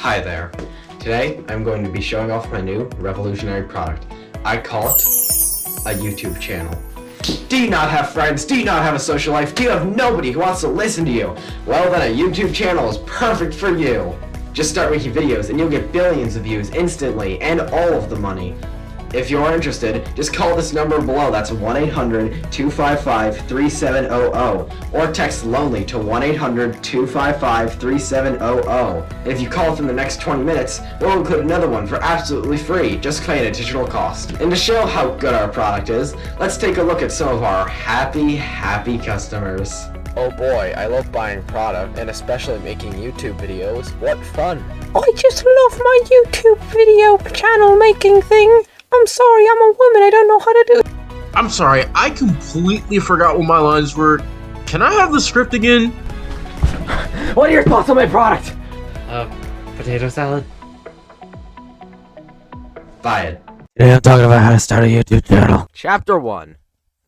Hi there. Today I'm going to be showing off my new revolutionary product. I call it a YouTube channel. Do you not have friends? Do you not have a social life? Do you have nobody who wants to listen to you? Well, then a YouTube channel is perfect for you. Just start making videos and you'll get billions of views instantly and all of the money. If you're interested, just call this number below. That's 1-800-255-3700 or text LONELY to 1-800-255-3700. And if you call within the next 20 minutes, we'll include another one for absolutely free, just pay an additional cost. And to show how good our product is, let's take a look at some of our happy customers. Oh boy, I love buying product, and especially making YouTube videos. What fun! I just love my YouTube video channel making thing. I'm sorry, I'm a woman, I don't know how to do it. I'm sorry, I completely forgot what my lines were. Can I have the script again? What are your thoughts on my product? Potato salad. Buy it. Today I'm talking about how to start a YouTube channel. Chapter 1.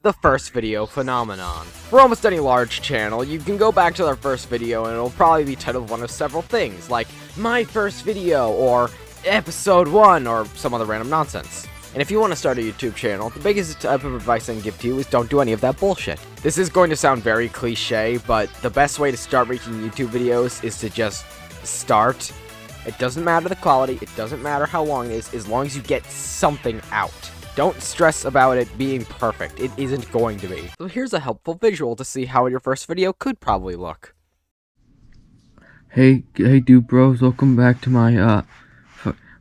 The first video phenomenon. For almost any large channel, you can go back to their first video and it'll probably be titled one of several things, like My First Video, or Episode 1, or some other random nonsense. And if you want to start a YouTube channel, the biggest type of advice I can give to you is don't do any of that bullshit. This is going to sound very cliche, but the best way to start making YouTube videos is to just start. It doesn't matter the quality, it doesnn't matter how long it is, as long as you get something out. Don't stress about it being perfect, it isn't going to be. So here's a helpful visual to see how your first video could probably look. Hey dude bros, welcome back to my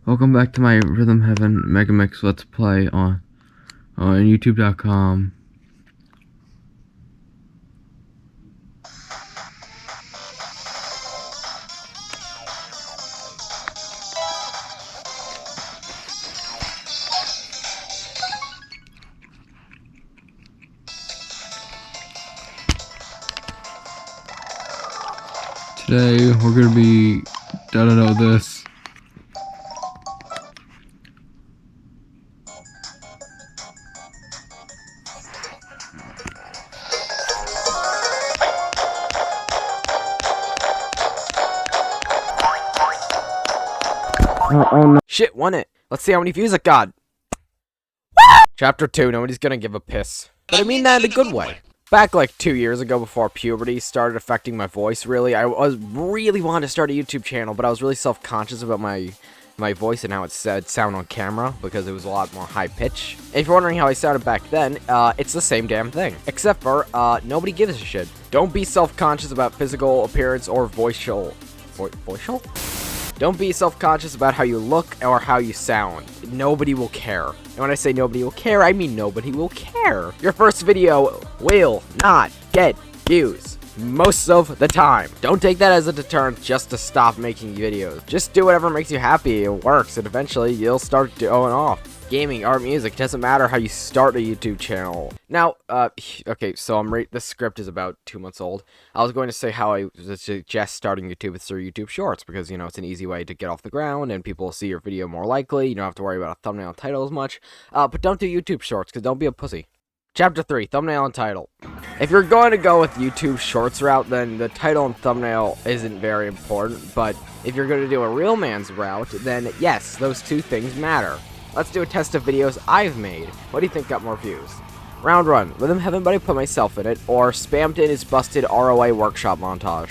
Rhythm Heaven Megamix Let's Play on YouTube.com. Today we're gonna be this. Oh no. Shit, won it. Let's see how many views it got. Chapter 2, nobody's gonna give a piss. But I mean that in a good way. Back like 2 years ago, before puberty started affecting my voice, really, I was really wanting to start a YouTube channel, but I was really self-conscious about my voice and how it sound on camera, because it was a lot more high-pitch. If you're wondering how I sounded back then, it's the same damn thing. Except for, nobody gives a shit. Don't be self-conscious about physical appearance or voicial. Voicial? Don't be self-conscious about how you look or how you sound. Nobody will care. And when I say nobody will care, I mean nobody will care. Your first video will not get views most of the time. Don't take that as a deterrent just to stop making videos. Just do whatever makes you happy. It works, and eventually you'll start going off. Gaming, art, music, doesn't matter how you start a YouTube channel. Now, okay, so this script is about 2 months old. I was going to say how I suggest starting YouTube through YouTube Shorts, because, you know, it's an easy way to get off the ground, and people will see your video more likely. You don't have to worry about a thumbnail and title as much. But don't do YouTube Shorts, because don't be a pussy. Chapter 3, thumbnail and title. If you're going to go with YouTube Shorts route, then the title and thumbnail isn't very important, but if you're going to do a real man's route, then yes, those two things matter. Let's do a test of videos I've made. What do you think got more views? Round 1, Rhythm Heaven but I put myself in it, or spammed in his busted ROA workshop montage.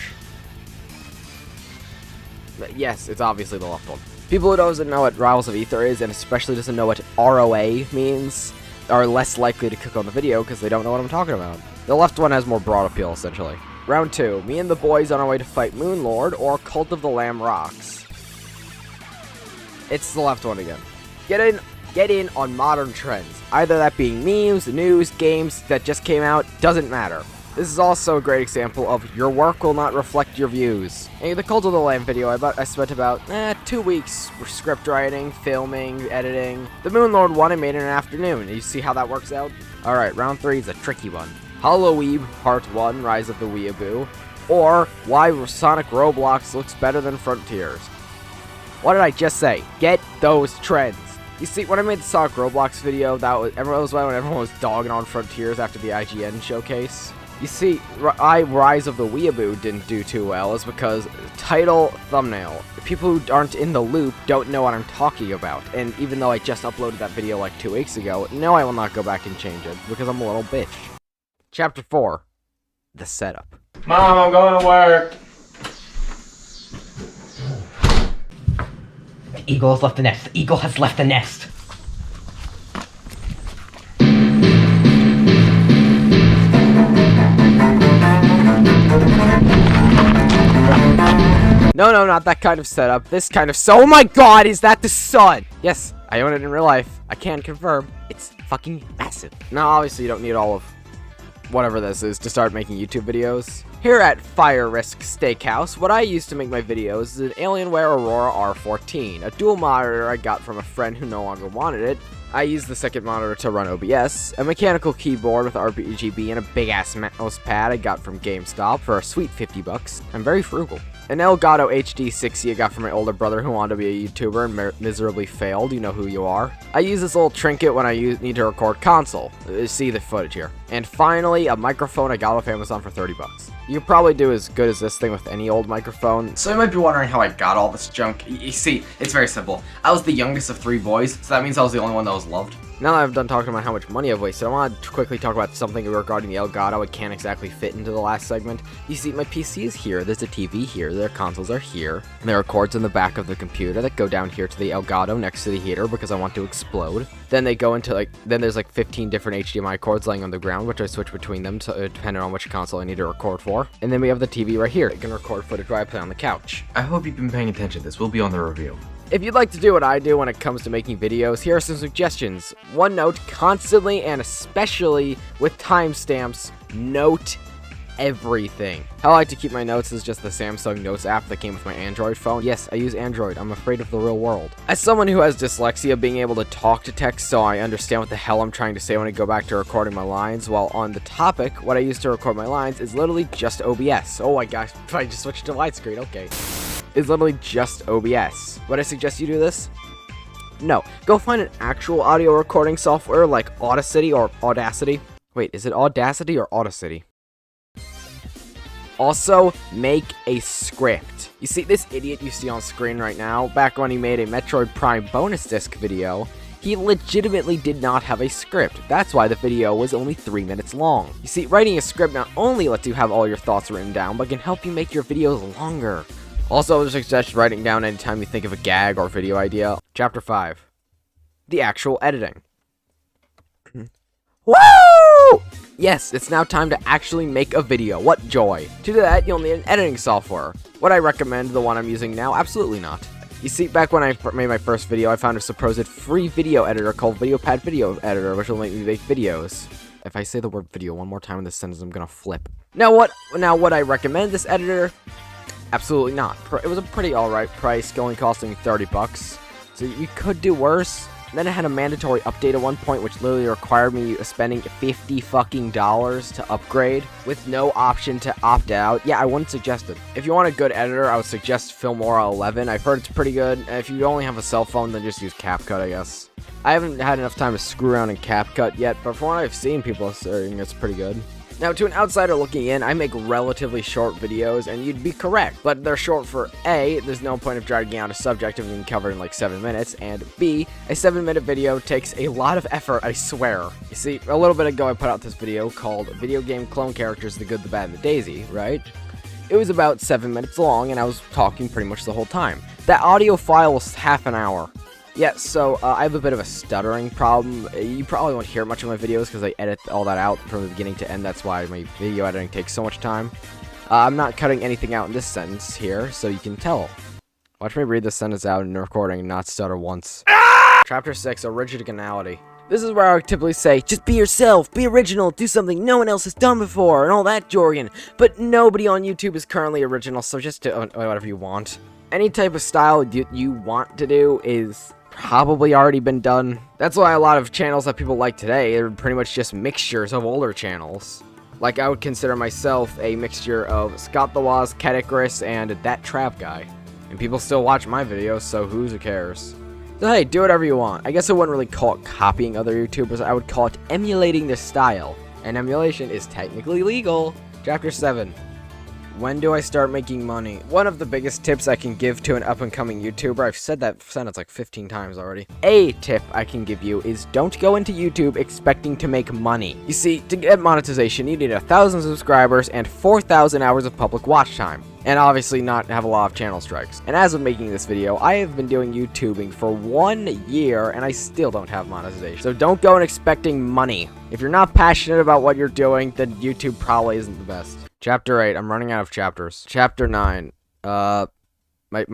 Yes, it's obviously the left one. People who doesn't know what Rivals of Ether is, and especially doesn't know what ROA means, are less likely to click on the video because they don't know what I'm talking about. The left one has more broad appeal, essentially. Round 2, me and the boys on our way to fight Moonlord, or Cult of the Lamb Rocks. It's the left one again. Get in on modern trends. Either that being memes, news, games that just came out, doesn't matter. This is also a great example of your work will not reflect your views. In the Cult of the Lamb video, I spent about 2 weeks script writing, filming, editing. The Moonlord one I made in an afternoon. You see how that works out? Alright, round 3 is a tricky one. Halloween Part 1, Rise of the Weeaboo, or Why Sonic Roblox Looks Better Than Frontiers. What did I just say? Get those trends. You see, when I made the Sonic Roblox video, that was when everyone was dogging on Frontiers after the IGN showcase. You see, Rise of the Weeaboo didn't do too well is because title, thumbnail. People who aren't in the loop don't know what I'm talking about, and even though I just uploaded that video like 2 weeks ago, no, I will not go back and change it, because I'm a little bitch. Chapter 4. The Setup. Mom, I'm going to work. The eagle has left the nest. The eagle has left the nest. No, not that kind of setup. This kind of oh my god, is that the sun? Yes, I own it in real life. I can confirm. It's fucking massive. Now, obviously, you don't need all of whatever this is to start making YouTube videos. Here at Fire Risk Steakhouse, what I use to make my videos is an Alienware Aurora R14, a dual monitor I got from a friend who no longer wanted it. I use the second monitor to run OBS, a mechanical keyboard with RGB, and a big-ass mouse pad I got from GameStop for a sweet $50. I'm very frugal. An Elgato HD 60 I got from my older brother who wanted to be a YouTuber and miserably failed. You know who you are. I use this little trinket when I need to record console. See the footage here. And finally, a microphone I got off Amazon for $30. You could probably do as good as this thing with any old microphone. So you might be wondering how I got all this junk. You see, it's very simple. I was the youngest of 3 boys, so that means I was the only one that was loved. Now that I've done talking about how much money I've wasted, I want to quickly talk about something regarding the Elgato. It can't exactly fit into the last segment. You see, my PC is here, there's a TV here, their consoles are here, and there are cords in the back of the computer that go down here to the Elgato next to the heater because I want to explode. Then they go into then there's 15 different HDMI cords laying on the ground, which I switch between them depending on which console I need to record for. And then we have the TV right here. It can record footage while I play on the couch. I hope you've been paying attention. This will be on the review. If you'd like to do what I do when it comes to making videos, here are some suggestions. One note, constantly and especially with timestamps, note everything. How I like to keep my notes is just the Samsung Notes app that came with my Android phone. Yes, I use Android. I'm afraid of the real world. As someone who has dyslexia, being able to talk to text so I understand what the hell I'm trying to say when I go back to recording my lines, while on the topic, what I use to record my lines is literally just OBS. Oh my gosh, I just switched to widescreen, okay. Is literally just OBS. Would I suggest you do this? No. Go find an actual audio recording software like Audacity or Audacity. Wait, is it Audacity or Audacity? Also, make a script. You see, this idiot you see on screen right now, back when he made a Metroid Prime bonus disc video, he legitimately did not have a script. That's why the video was only 3 minutes long. You see, writing a script not only lets you have all your thoughts written down, but can help you make your videos longer. Also, I would suggest writing down anytime you think of a gag or video idea. Chapter 5. The actual editing. Woo! Yes, it's now time to actually make a video. What joy. To do that, you'll need an editing software. Would I recommend the one I'm using now? Absolutely not. You see, back when I made my first video, I found a supposed free video editor called VideoPad Video Editor, which will make me make videos. If I say the word video one more time in this sentence, I'm gonna flip. Now, would I recommend this editor? Absolutely not. It was a pretty alright price, only costing $30. So you could do worse. Then it had a mandatory update at one point, which literally required me spending $50 fucking to upgrade, with no option to opt out. Yeah, I wouldn't suggest it. If you want a good editor, I would suggest Filmora 11. I've heard it's pretty good. If you only have a cell phone, then just use CapCut, I guess. I haven't had enough time to screw around in CapCut yet, but from what I've seen, people are saying it's pretty good. Now, to an outsider looking in, I make relatively short videos, and you'd be correct, but they're short for A, there's no point of dragging out a subject if you can cover in like 7 minutes, and B, a 7-minute video takes a lot of effort, I swear. You see, a little bit ago I put out this video called Video Game Clone Characters, The Good, the Bad, and the Daisy, right? It was about 7 minutes long, and I was talking pretty much the whole time. That audio file was half an hour. Yeah, so I have a bit of a stuttering problem. You probably won't hear much of my videos because I edit all that out from the beginning to end. That's why my video editing takes so much time. I'm not cutting anything out in this sentence here, so you can tell. Watch me read this sentence out in the recording and not stutter once. Chapter 6, Originality. This is where I typically say, just be yourself, be original, do something no one else has done before, and all that jargon. But nobody on YouTube is currently original, so just do whatever you want. Any type of style you want to do is probably already been done. That's why a lot of channels that people like today are pretty much just mixtures of older channels. Like, I would consider myself a mixture of Scott the Woz, Categoris, and That Trap Guy. And people still watch my videos, so who cares? So hey, do whatever you want. I guess I wouldn't really call it copying other YouTubers, I would call it emulating their style. and emulation is technically legal. Chapter 7. When do I start making money? One of the biggest tips I can give to an up-and-coming YouTuber, I've said that sentence like 15 times already. A tip I can give you is don't go into YouTube expecting to make money. You see, to get monetization, you need 1,000 subscribers and 4,000 hours of public watch time. And obviously not have a lot of channel strikes. And as of making this video, I have been doing YouTubing for 1 year and I still don't have monetization. So don't go in expecting money. If you're not passionate about what you're doing, then YouTube probably isn't the best. Chapter 8. I'm running out of chapters. Chapter 9. My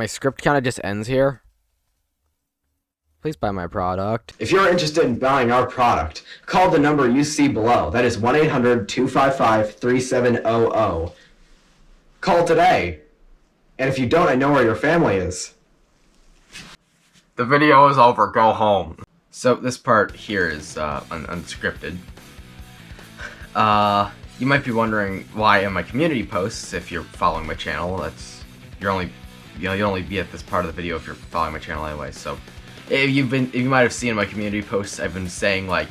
script kind of just ends here. Please buy my product. If you're interested in buying our product, call the number you see below. That is 1-800-255-3700. Call today. And if you don't, I know where your family is. The video is over. Go home. So this part here is unscripted. You might be wondering why in my community posts, if you're following my channel, you'll only be at this part of the video if you're following my channel anyway. So if you might have seen in my community posts, I've been saying like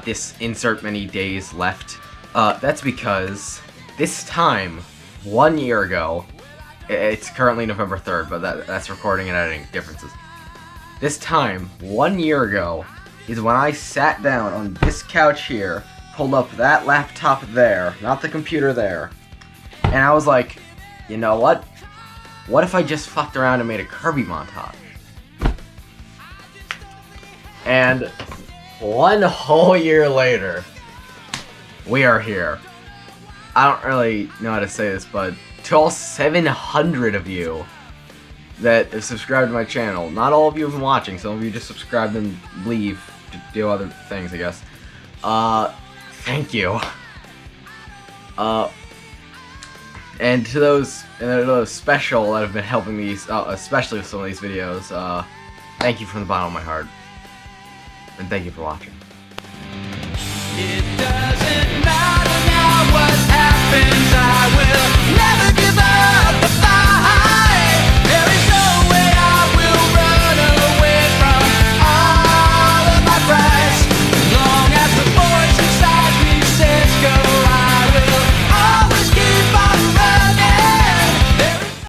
this insert many days left. That's because this time 1 year ago, it's currently November 3rd, but that's recording and editing differences. This time 1 year ago is when I sat down on this couch here, pulled up that laptop there, not the computer there, and I was like, you know what? What if I just fucked around and made a Kirby montage? And 1 whole year later, we are here. I don't really know how to say this, but to all 700 of you that have subscribed to my channel, not all of you have been watching, some of you just subscribed and leave to do other things, I guess. Thank you. And to those special that have been helping me, especially with some of these videos, thank you from the bottom of my heart. And thank you for watching. It doesn't